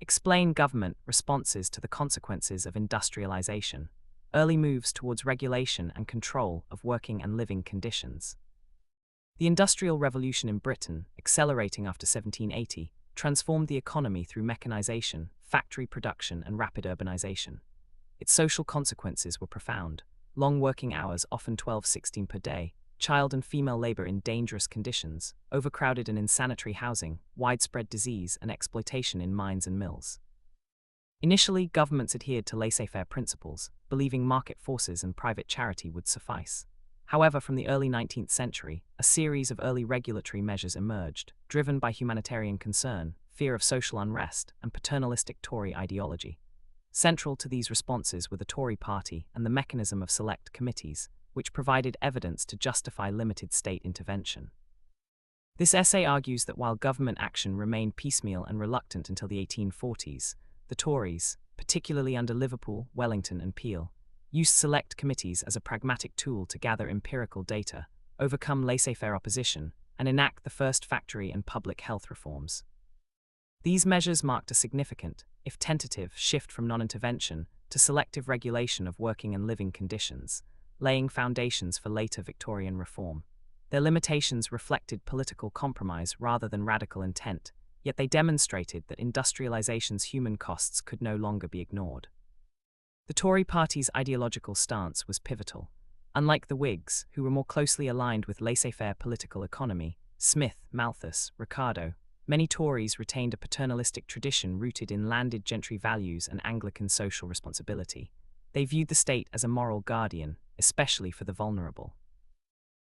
Explain government responses to the consequences of industrialization, early moves towards regulation and control of working and living conditions. The Industrial Revolution in Britain, accelerating after 1780, transformed the economy through mechanization, factory production, and rapid urbanization. Its social consequences were profound: long working hours, often 12-16 per day, child and female labor in dangerous conditions, overcrowded and insanitary housing, widespread disease, and exploitation in mines and mills. Initially, governments adhered to laissez-faire principles, believing market forces and private charity would suffice. However, from the early 19th century, a series of early regulatory measures emerged, driven by humanitarian concern, fear of social unrest, and paternalistic Tory ideology. Central to these responses were the Tory party and the mechanism of select committees, which provided evidence to justify limited state intervention. This essay argues that while government action remained piecemeal and reluctant until the 1840s, the Tories, particularly under Liverpool, Wellington, and Peel, used select committees as a pragmatic tool to gather empirical data, overcome laissez-faire opposition, and enact the first factory and public health reforms. These measures marked a significant, if tentative, shift from non-intervention to selective regulation of working and living conditions, laying foundations for later Victorian reform. Their limitations reflected political compromise rather than radical intent, yet they demonstrated that industrialization's human costs could no longer be ignored. The Tory party's ideological stance was pivotal. Unlike the Whigs, who were more closely aligned with laissez-faire political economy, Smith, Malthus, Ricardo, many Tories retained a paternalistic tradition rooted in landed gentry values and Anglican social responsibility. They viewed the state as a moral guardian, especially for the vulnerable.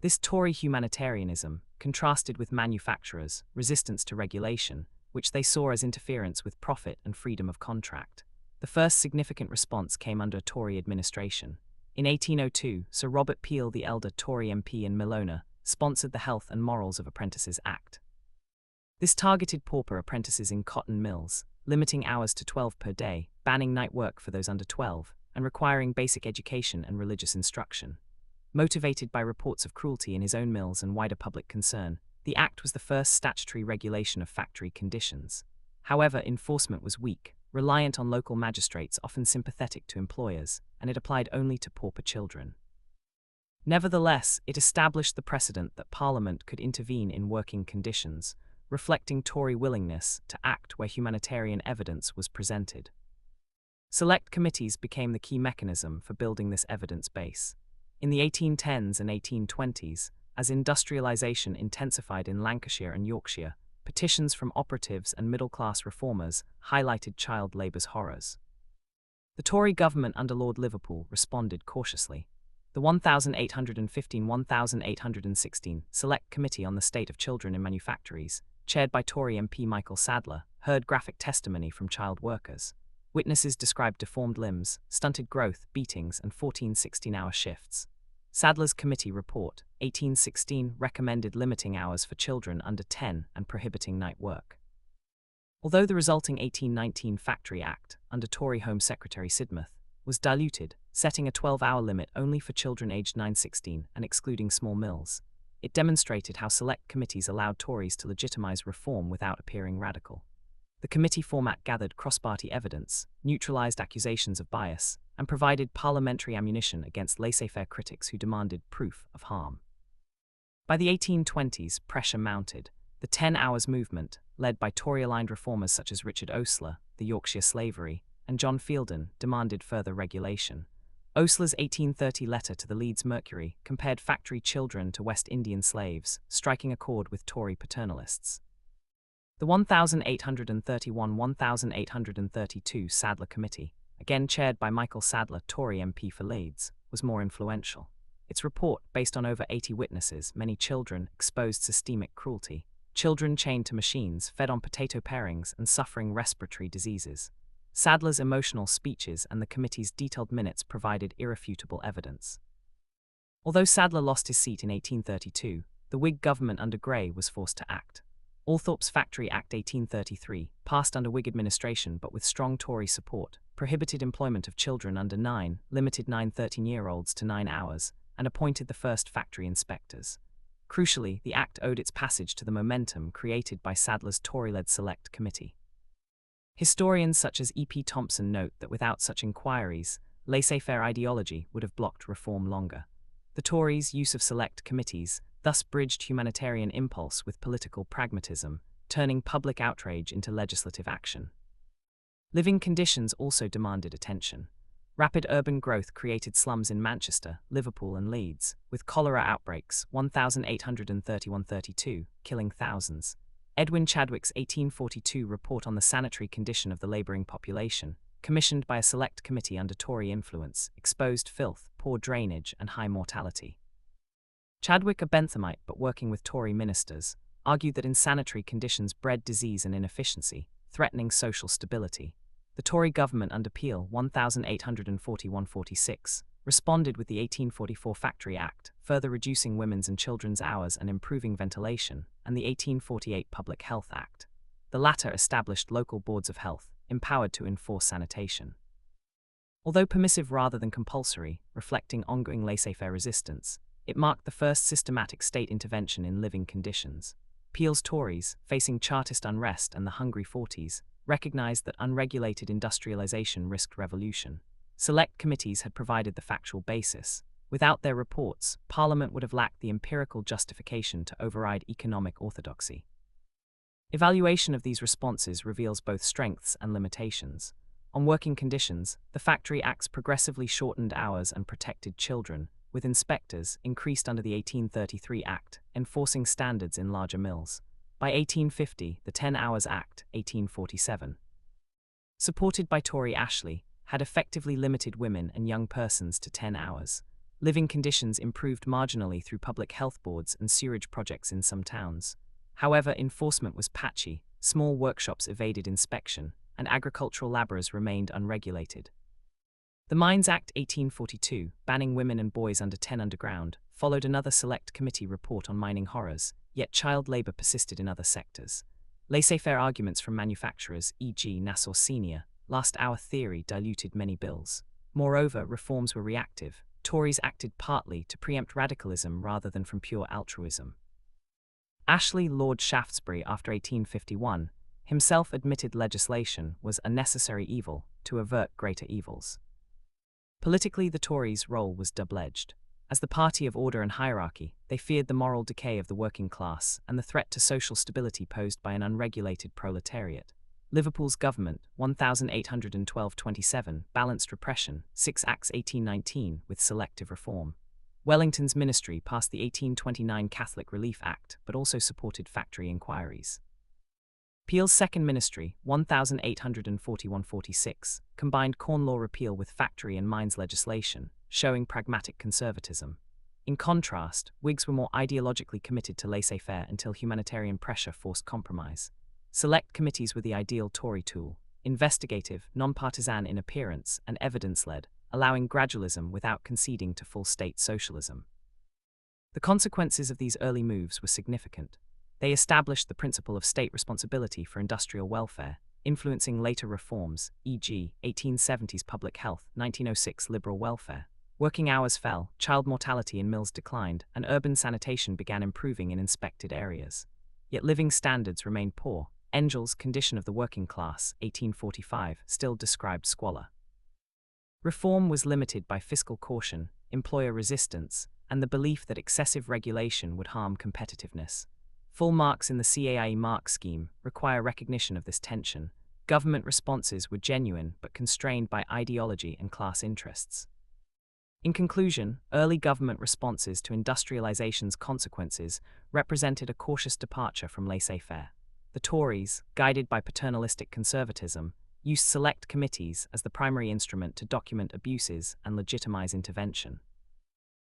This Tory humanitarianism contrasted with manufacturers' resistance to regulation, which they saw as interference with profit and freedom of contract. The first significant response came under a Tory administration. In 1802, Sir Robert Peel, the elder Tory MP in Millona, sponsored the Health and Morals of Apprentices Act. This targeted pauper apprentices in cotton mills, limiting hours to 12 per day, banning night work for those under 12, and requiring basic education and religious instruction. Motivated by reports of cruelty in his own mills and wider public concern, the Act was the first statutory regulation of factory conditions. However, enforcement was weak, reliant on local magistrates often sympathetic to employers, and it applied only to pauper children. Nevertheless, it established the precedent that Parliament could intervene in working conditions, reflecting Tory willingness to act where humanitarian evidence was presented. Select committees became the key mechanism for building this evidence base. In the 1810s and 1820s, as industrialisation intensified in Lancashire and Yorkshire, petitions from operatives and middle-class reformers highlighted child labour's horrors. The Tory government under Lord Liverpool responded cautiously. The 1815-1816 Select Committee on the State of Children in Manufactories, chaired by Tory MP Michael Sadler, heard graphic testimony from child workers. Witnesses described deformed limbs, stunted growth, beatings, and 14 16-hour shifts. Sadler's committee report, 1816, recommended limiting hours for children under 10 and prohibiting night work. Although the resulting 1819 Factory Act, under Tory Home Secretary Sidmouth, was diluted, setting a 12-hour limit only for children aged 9-16 and excluding small mills, it demonstrated how select committees allowed Tories to legitimise reform without appearing radical. The committee format gathered cross-party evidence, neutralised accusations of bias, and provided parliamentary ammunition against laissez-faire critics who demanded proof of harm. By the 1820s, pressure mounted. The 10 Hours movement, led by Tory-aligned reformers such as Richard Osler, the Yorkshire Slavery, and John Fielden, demanded further regulation. Osler's 1830 letter to the Leeds Mercury compared factory children to West Indian slaves, striking a chord with Tory paternalists. The 1831-1832 Sadler Committee, again chaired by Michael Sadler, Tory MP for Leeds, was more influential. Its report, based on over 80 witnesses, many children exposed systemic cruelty, children chained to machines, fed on potato parings, and suffering respiratory diseases. Sadler's emotional speeches and the committee's detailed minutes provided irrefutable evidence. Although Sadler lost his seat in 1832, the Whig government under Grey was forced to act. Althorp's Factory Act 1833, passed under Whig administration but with strong Tory support, prohibited employment of children under 9, limited 9-13-year-olds to 9 hours, and appointed the first factory inspectors. Crucially, the Act owed its passage to the momentum created by Sadler's Tory-led Select Committee. Historians such as E.P. Thompson note that without such inquiries, laissez-faire ideology would have blocked reform longer. The Tories' use of select committees thus bridged humanitarian impulse with political pragmatism, turning public outrage into legislative action. Living conditions also demanded attention. Rapid urban growth created slums in Manchester, Liverpool and Leeds, with cholera outbreaks 1831-32, killing thousands. Edwin Chadwick's 1842 report on the sanitary condition of the labouring population, commissioned by a select committee under Tory influence, exposed filth, poor drainage and high mortality. Chadwick, a Benthamite but working with Tory ministers, argued that insanitary conditions bred disease and inefficiency, threatening social stability. The Tory government under Peel 1841-46 responded with the 1844 Factory Act, further reducing women's and children's hours and improving ventilation, and the 1848 Public Health Act. The latter established local boards of health, empowered to enforce sanitation. Although permissive rather than compulsory, reflecting ongoing laissez-faire resistance, it marked the first systematic state intervention in living conditions. Peel's Tories, facing Chartist unrest and the Hungry Forties, recognized that unregulated industrialisation risked revolution. Select committees had provided the factual basis. Without their reports, Parliament would have lacked the empirical justification to override economic orthodoxy. Evaluation of these responses reveals both strengths and limitations. On working conditions, the Factory Acts progressively shortened hours and protected children, with inspectors increased under the 1833 Act, enforcing standards in larger mills. By 1850, the 10 Hours Act, 1847, supported by Tory Ashley, had effectively limited women and young persons to 10 hours. Living conditions improved marginally through public health boards and sewerage projects in some towns. However, enforcement was patchy, small workshops evaded inspection, and agricultural labourers remained unregulated. The Mines Act 1842, banning women and boys under 10 underground, followed another select committee report on mining horrors, yet child labour persisted in other sectors. Laissez-faire arguments from manufacturers, e.g. Nassau Senior, last-hour theory diluted many bills. Moreover, reforms were reactive. Tories acted partly to preempt radicalism rather than from pure altruism. Ashley, Lord Shaftesbury, after 1851, himself admitted legislation was a necessary evil to avert greater evils. Politically, the Tories' role was double-edged. As the party of order and hierarchy, they feared the moral decay of the working class and the threat to social stability posed by an unregulated proletariat. Liverpool's government, 1812-27, balanced repression, 6 Acts 1819, with selective reform. Wellington's ministry passed the 1829 Catholic Relief Act, but also supported factory inquiries. Peel's second ministry, 1841-46, combined Corn Law repeal with factory and mines legislation, showing pragmatic conservatism. In contrast, Whigs were more ideologically committed to laissez-faire until humanitarian pressure forced compromise. Select committees were the ideal Tory tool, investigative, non-partisan in appearance, and evidence-led, allowing gradualism without conceding to full state socialism. The consequences of these early moves were significant. They established the principle of state responsibility for industrial welfare, influencing later reforms, e.g., 1870s public health, 1906 liberal welfare. Working hours fell, child mortality in mills declined, and urban sanitation began improving in inspected areas. Yet living standards remained poor. Engel's Condition of the Working Class, 1845, still described squalor. Reform was limited by fiscal caution, employer resistance, and the belief that excessive regulation would harm competitiveness. Full marks in the CAIE mark scheme require recognition of this tension. Government responses were genuine but constrained by ideology and class interests. In conclusion, early government responses to industrialization's consequences represented a cautious departure from laissez-faire. The Tories, guided by paternalistic conservatism, used select committees as the primary instrument to document abuses and legitimize intervention.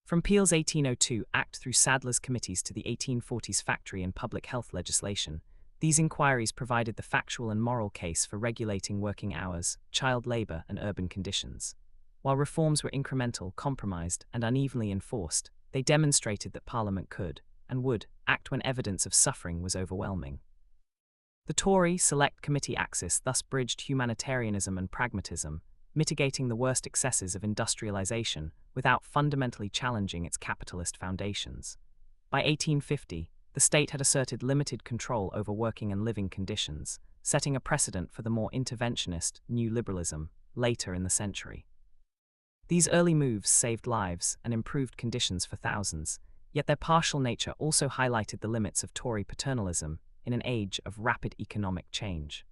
From Peel's 1802 Act through Sadler's committees to the 1840s factory and public health legislation, these inquiries provided the factual and moral case for regulating working hours, child labour, and urban conditions. While reforms were incremental, compromised, and unevenly enforced, they demonstrated that Parliament could, and would, act when evidence of suffering was overwhelming. The Tory Select Committee axis thus bridged humanitarianism and pragmatism, mitigating the worst excesses of industrialisation without fundamentally challenging its capitalist foundations. By 1850, the state had asserted limited control over working and living conditions, setting a precedent for the more interventionist new liberalism later in the century. These early moves saved lives and improved conditions for thousands, yet their partial nature also highlighted the limits of Tory paternalism in an age of rapid economic change.